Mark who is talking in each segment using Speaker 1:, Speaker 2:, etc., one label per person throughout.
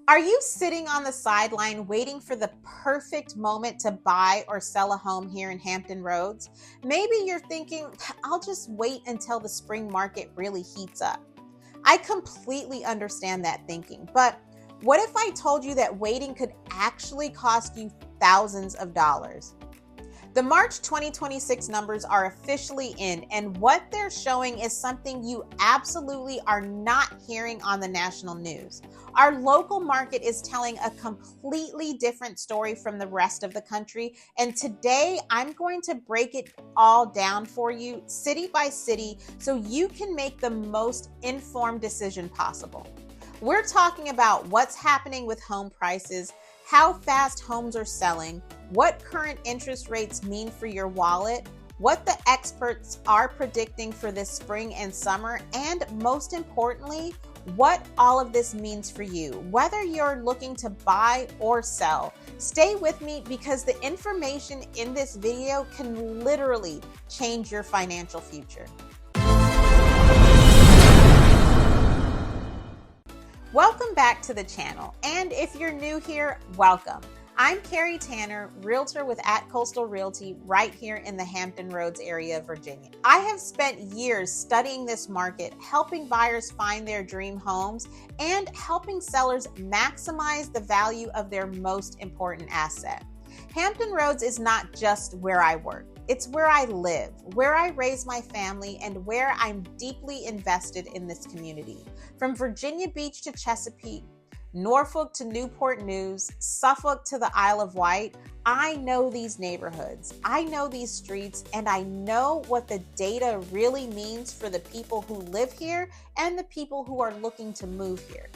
Speaker 1: Are you sitting on the sideline waiting for the perfect moment to buy or sell a home here in Hampton Roads? Maybe you're thinking, I'll just wait until the spring market really heats up. I completely understand that thinking, but what if I told you that waiting could actually cost you thousands of dollars? The March 2026 numbers are officially in, and what they're showing is something you absolutely are not hearing on the national news. Our local market is telling a completely different story from the rest of the country, and today I'm going to break it all down for you, city by city, so you can make the most informed decision possible. We're talking about what's happening with home prices, how fast homes are selling, what current interest rates mean for your wallet, what the experts are predicting for this spring and summer, and most importantly, what all of this means for you, whether you're looking to buy or sell. Stay with me because the information in this video can literally change your financial future. Welcome back to the channel, and if you're new here, welcome. I'm Carrie Tanner, realtor with At Coastal Realty right here in the Hampton Roads area of Virginia. I have spent years studying this market, helping buyers find their dream homes, and helping sellers maximize the value of their most important asset. Hampton Roads is not just where I work. It's where I live, where I raise my family, and where I'm deeply invested in this community. From Virginia Beach to Chesapeake, Norfolk to Newport News, Suffolk to the Isle of Wight, I know these neighborhoods, I know these streets, and I know what the data really means for the people who live here and the people who are looking to move here.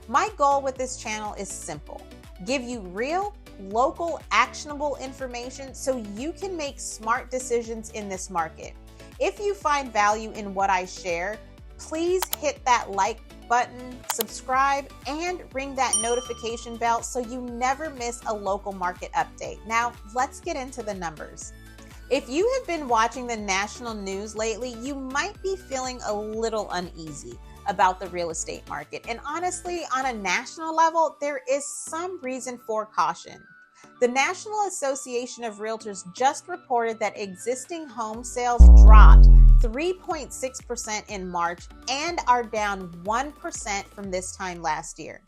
Speaker 1: My goal with this channel is simple: give you real, local, actionable information so you can make smart decisions in this market. If you find value in what I share, please hit that like button, subscribe, and ring that notification bell so you never miss a local market update. Now, let's get into the numbers. If you have been watching the national news lately, you might be feeling a little uneasy about the real estate market. And honestly, on a national level, there is some reason for caution. The National Association of Realtors just reported that existing home sales dropped 3.6% in March and are down 1% from this time last year.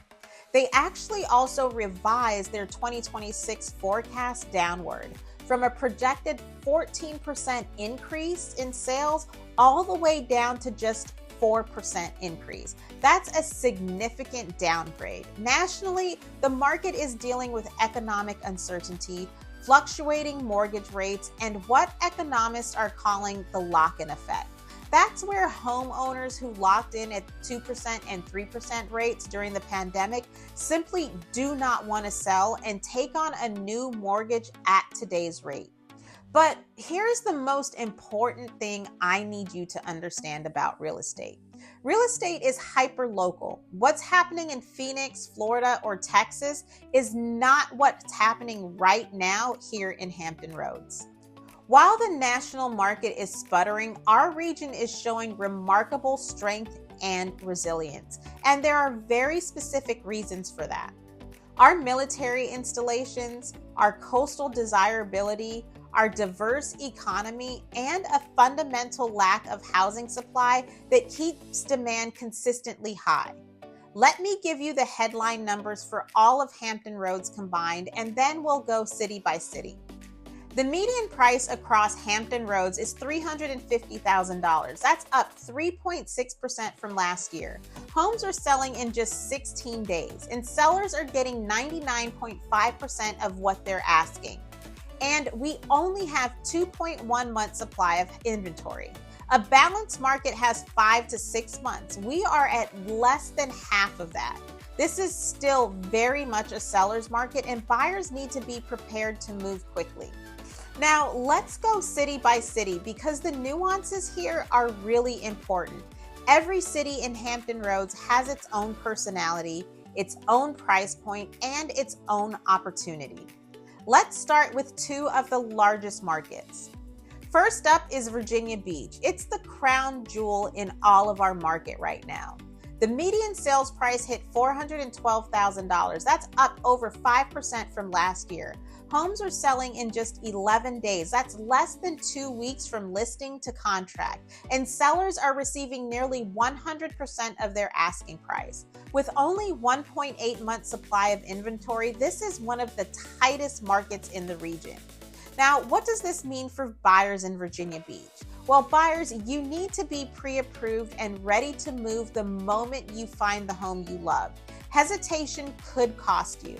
Speaker 1: They actually also revised their 2026 forecast downward from a projected 14% increase in sales all the way down to just 4% increase. That's a significant downgrade. Nationally, the market is dealing with economic uncertainty, fluctuating mortgage rates, and what economists are calling the lock-in effect. That's where homeowners who locked in at 2% and 3% rates during the pandemic simply do not want to sell and take on a new mortgage at today's rate. But here's the most important thing I need you to understand about real estate. Real estate is hyper-local. What's happening in Phoenix, Florida, or Texas is not what's happening right now here in Hampton Roads. While the national market is sputtering, our region is showing remarkable strength and resilience, and there are very specific reasons for that. Our military installations, our coastal desirability, our diverse economy, and a fundamental lack of housing supply that keeps demand consistently high. Let me give you the headline numbers for all of Hampton Roads combined, and then we'll go city by city. The median price across Hampton Roads is $350,000. That's up 3.6% from last year. Homes are selling in just 16 days, and sellers are getting 99.5% of what they're asking. And we only have 2.1 months supply of inventory. A balanced market has 5 to 6 months. We are at less than half of that. This is still very much a seller's market, and buyers need to be prepared to move quickly. Now, let's go city by city because the nuances here are really important. Every city in Hampton Roads has its own personality, its own price point, and its own opportunity. Let's start with two of the largest markets. First up is Virginia Beach. It's the crown jewel in all of our market right now. The median sales price hit $412,000. That's up over 5% from last year. Homes are selling in just 11 days. That's less than 2 weeks from listing to contract. And sellers are receiving nearly 100% of their asking price. With only 1.8 months supply of inventory, this is one of the tightest markets in the region. Now, what does this mean for buyers in Virginia Beach? Well, buyers, you need to be pre-approved and ready to move the moment you find the home you love. Hesitation could cost you.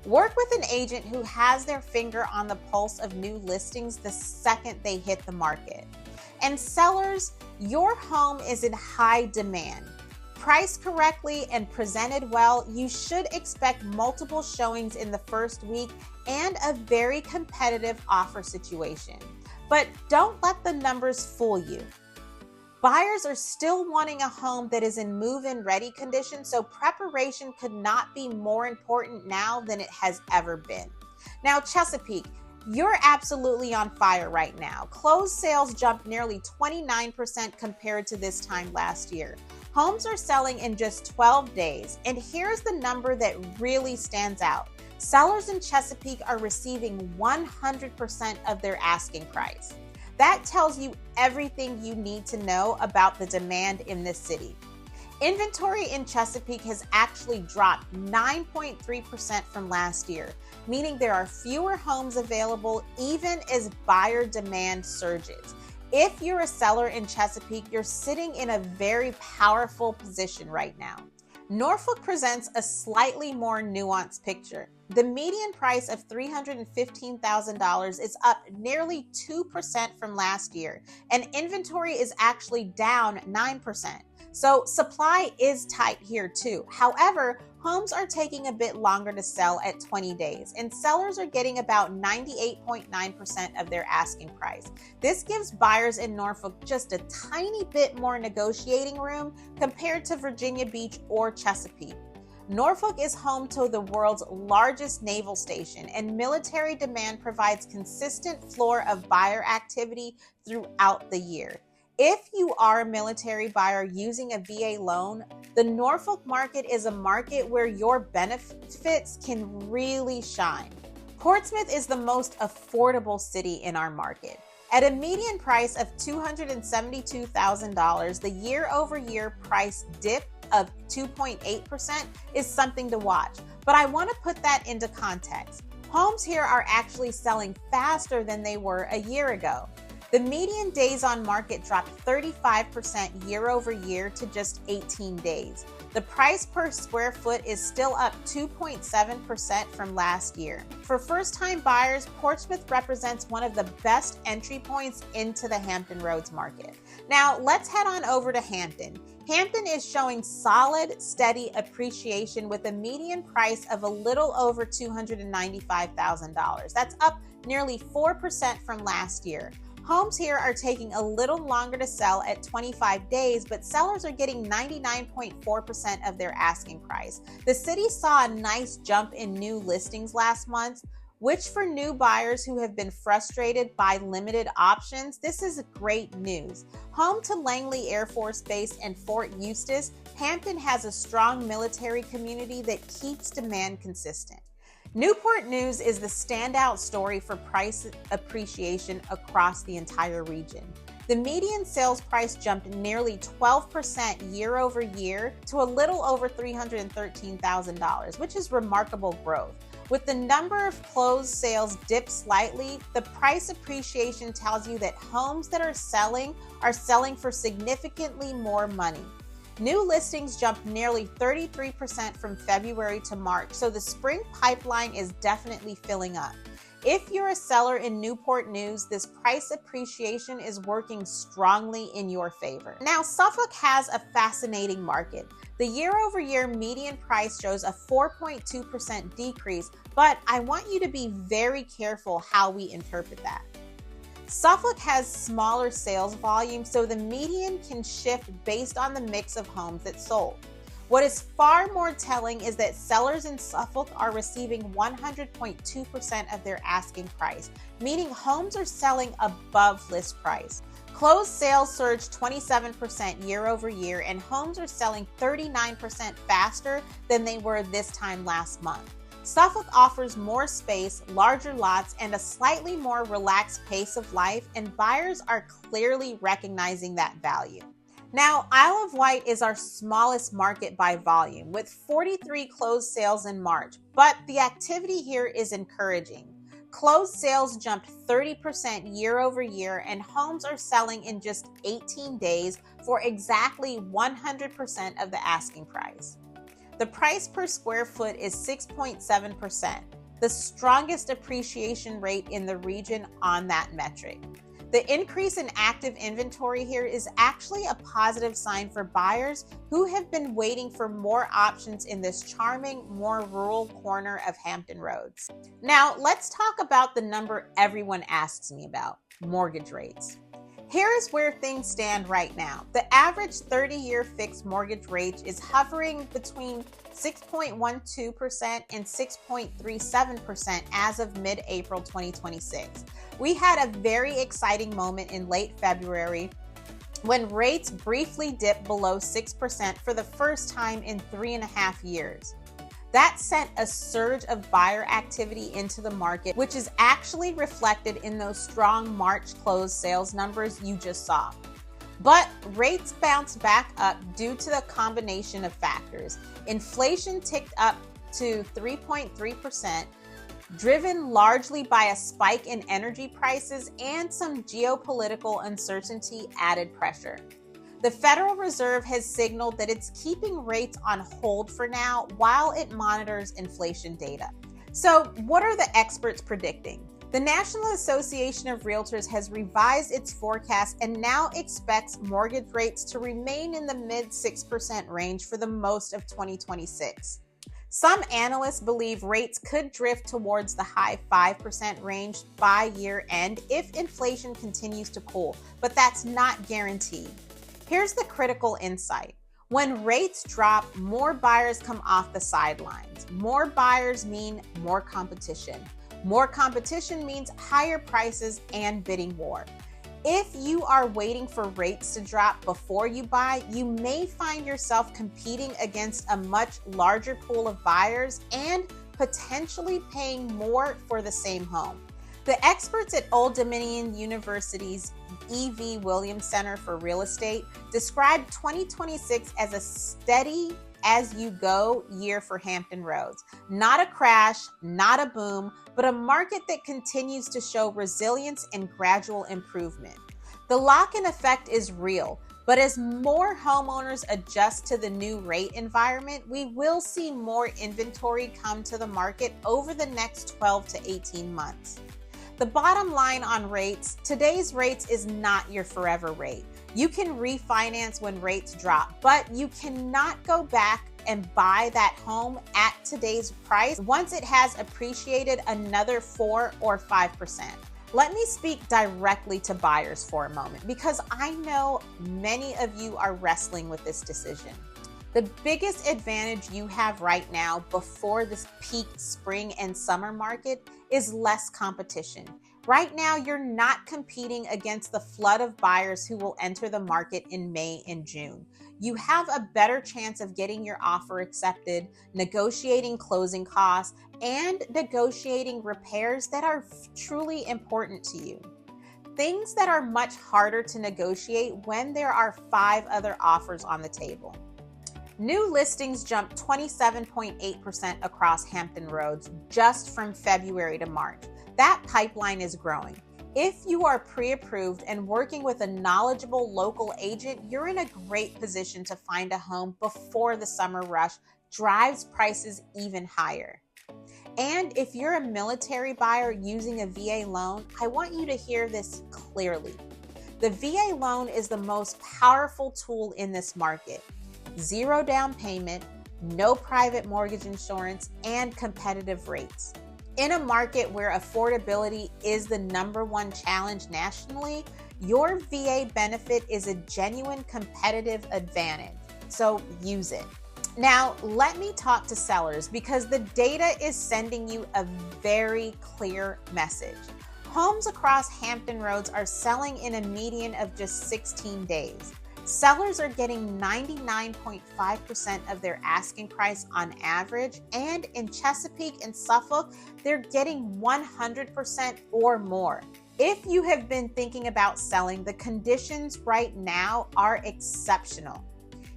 Speaker 1: Work with an agent who has their finger on the pulse of new listings the second they hit the market. And sellers, your home is in high demand. Priced correctly and presented well, you should expect multiple showings in the first week and a very competitive offer situation. But don't let the numbers fool you. Buyers are still wanting a home that is in move-in ready condition, so preparation could not be more important now than it has ever been. Now, Chesapeake, you're absolutely on fire right now. Closed sales jumped nearly 29% compared to this time last year. Homes are selling in just 12 days, and here's the number that really stands out. Sellers in Chesapeake are receiving 100% of their asking price. That tells you everything you need to know about the demand in this city. Inventory in Chesapeake has actually dropped 9.3% from last year, meaning there are fewer homes available even as buyer demand surges. If you're a seller in Chesapeake, you're sitting in a very powerful position right now. Norfolk presents a slightly more nuanced picture. The median price of $315,000 is up nearly 2% from last year, and inventory is actually down 9%. So supply is tight here too. However, homes are taking a bit longer to sell at 20 days, and sellers are getting about 98.9% of their asking price. This gives buyers in Norfolk just a tiny bit more negotiating room compared to Virginia Beach or Chesapeake. Norfolk is home to the world's largest naval station, and military demand provides consistent flow of buyer activity throughout the year. If you are a military buyer using a VA loan, the Norfolk market is a market where your benefits can really shine. Portsmouth is the most affordable city in our market. At a median price of $272,000, the year-over-year price dip of 2.8% is something to watch. But I want to put that into context. Homes here are actually selling faster than they were a year ago. The median days on market dropped 35% year over year to just 18 days. The price per square foot is still up 2.7% from last year. For first-time buyers, Portsmouth represents one of the best entry points into the Hampton Roads market. Now, let's head on over to Hampton. Hampton is showing solid, steady appreciation with a median price of a little over $295,000. That's up nearly 4% from last year. Homes here are taking a little longer to sell at 25 days, but sellers are getting 99.4% of their asking price. The city saw a nice jump in new listings last month, which for new buyers who have been frustrated by limited options, this is great news. Home to Langley Air Force Base and Fort Eustis, Hampton has a strong military community that keeps demand consistent. Newport News is the standout story for price appreciation across the entire region. The median sales price jumped nearly 12% year over year to a little over $313,000, which is remarkable growth. With the number of closed sales dipped slightly, the price appreciation tells you that homes that are selling for significantly more money. New listings jumped nearly 33% from February to March, so the spring pipeline is definitely filling up. If you're a seller in Newport News, this price appreciation is working strongly in your favor. Now, Suffolk has a fascinating market. The year-over-year median price shows a 4.2% decrease, but I want you to be very careful how we interpret that. Suffolk has smaller sales volume, so the median can shift based on the mix of homes that sold. What is far more telling is that sellers in Suffolk are receiving 100.2% of their asking price, meaning homes are selling above list price. Closed sales surged 27% year over year, and homes are selling 39% faster than they were this time last month. Suffolk offers more space, larger lots, and a slightly more relaxed pace of life, and buyers are clearly recognizing that value. Now, Isle of Wight is our smallest market by volume, with 43 closed sales in March, but the activity here is encouraging. Closed sales jumped 30% year over year, and homes are selling in just 18 days for exactly 100% of the asking price. The price per square foot is 6.7%, the strongest appreciation rate in the region on that metric. The increase in active inventory here is actually a positive sign for buyers who have been waiting for more options in this charming, more rural corner of Hampton Roads. Now, let's talk about the number everyone asks me about: mortgage rates. Here is where things stand right now. The average 30-year fixed mortgage rate is hovering between 6.12% and 6.37% as of mid-April 2026. We had a very exciting moment in late February when rates briefly dipped below 6% for the first time in 3.5 years. That sent a surge of buyer activity into the market, which is actually reflected in those strong March closed sales numbers you just saw. But rates bounced back up due to the combination of factors. Inflation ticked up to 3.3%, driven largely by a spike in energy prices, and some geopolitical uncertainty added pressure. The Federal Reserve has signaled that it's keeping rates on hold for now while it monitors inflation data. So, what are the experts predicting? The National Association of Realtors has revised its forecast and now expects mortgage rates to remain in the mid-6% range for the most of 2026. Some analysts believe rates could drift towards the high 5% range by year end if inflation continues to cool, but that's not guaranteed. Here's the critical insight. When rates drop, more buyers come off the sidelines. More buyers mean more competition. More competition means higher prices and bidding war. If you are waiting for rates to drop before you buy, you may find yourself competing against a much larger pool of buyers and potentially paying more for the same home. The experts at Old Dominion University's E.V. Williams Center for Real Estate described 2026 as a steady as you go year for Hampton Roads. Not a crash, not a boom, but a market that continues to show resilience and gradual improvement. The lock-in effect is real, but as more homeowners adjust to the new rate environment, we will see more inventory come to the market over the next 12 to 18 months. The bottom line on rates: today's rates is not your forever rate. You can refinance when rates drop, but you cannot go back and buy that home at today's price once it has appreciated another 4 or 5%. Let me speak directly to buyers for a moment, because I know many of you are wrestling with this decision. The biggest advantage you have right now before this peak spring and summer market is less competition. Right now, you're not competing against the flood of buyers who will enter the market in May and June. You have a better chance of getting your offer accepted, negotiating closing costs, and negotiating repairs that are truly important to you. Things that are much harder to negotiate when there are 5 other offers on the table. New listings jumped 27.8% across Hampton Roads just from February to March. That pipeline is growing. If you are pre-approved and working with a knowledgeable local agent, you're in a great position to find a home before the summer rush drives prices even higher. And if you're a military buyer using a VA loan, I want you to hear this clearly. The VA loan is the most powerful tool in this market. 0 down payment, no private mortgage insurance, and competitive rates. In a market where affordability is the #1 challenge nationally, your VA benefit is a genuine competitive advantage. So use it. Now, let me talk to sellers, because the data is sending you a very clear message. Homes across Hampton Roads are selling in a median of just 16 days. Sellers are getting 99.5% of their asking price on average, and in Chesapeake and Suffolk, they're getting 100% or more. If you have been thinking about selling, the conditions right now are exceptional.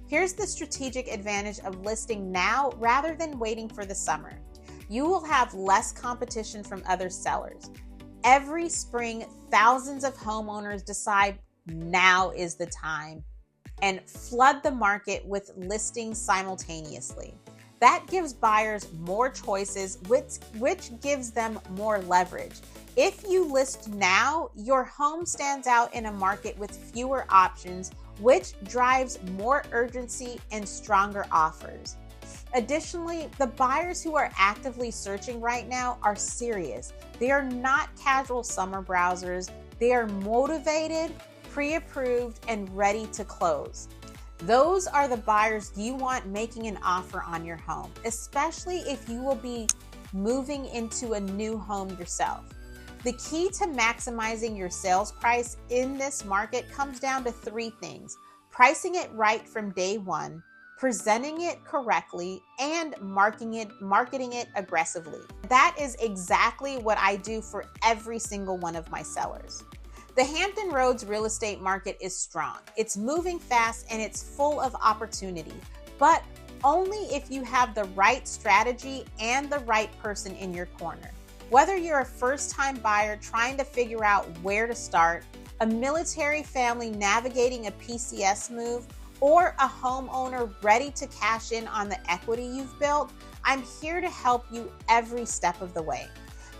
Speaker 1: Here's the strategic advantage of listing now rather than waiting for the summer. You will have less competition from other sellers. Every spring, thousands of homeowners decide now is the time and flood the market with listings simultaneously. That gives buyers more choices, which gives them more leverage. If you list now, your home stands out in a market with fewer options, which drives more urgency and stronger offers. Additionally, the buyers who are actively searching right now are serious. They are not casual summer browsers. They are motivated, pre-approved, and ready to close. Those are the buyers you want making an offer on your home, especially if you will be moving into a new home yourself. The key to maximizing your sales price in this market comes down to three things: pricing it right from day one, presenting it correctly, and marketing it aggressively. That is exactly what I do for every single one of my sellers. The Hampton Roads real estate market is strong. It's moving fast and it's full of opportunity, but only if you have the right strategy and the right person in your corner. Whether you're a first-time buyer trying to figure out where to start, a military family navigating a PCS move, or a homeowner ready to cash in on the equity you've built, I'm here to help you every step of the way.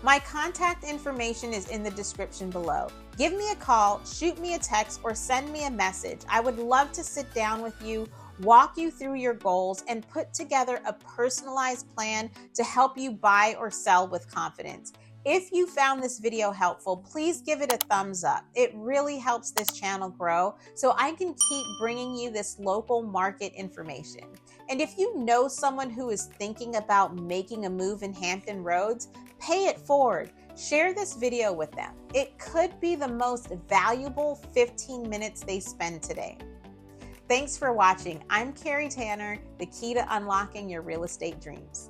Speaker 1: My contact information is in the description below. Give me a call, shoot me a text, or send me a message. I would love to sit down with you, walk you through your goals, and put together a personalized plan to help you buy or sell with confidence. If you found this video helpful, please give it a thumbs up. It really helps this channel grow so I can keep bringing you this local market information. And if you know someone who is thinking about making a move in Hampton Roads, pay it forward. Share this video with them. It could be the most valuable 15 minutes they spend today. Thanks for watching. I'm Carrie Tanner, the key to unlocking your real estate dreams.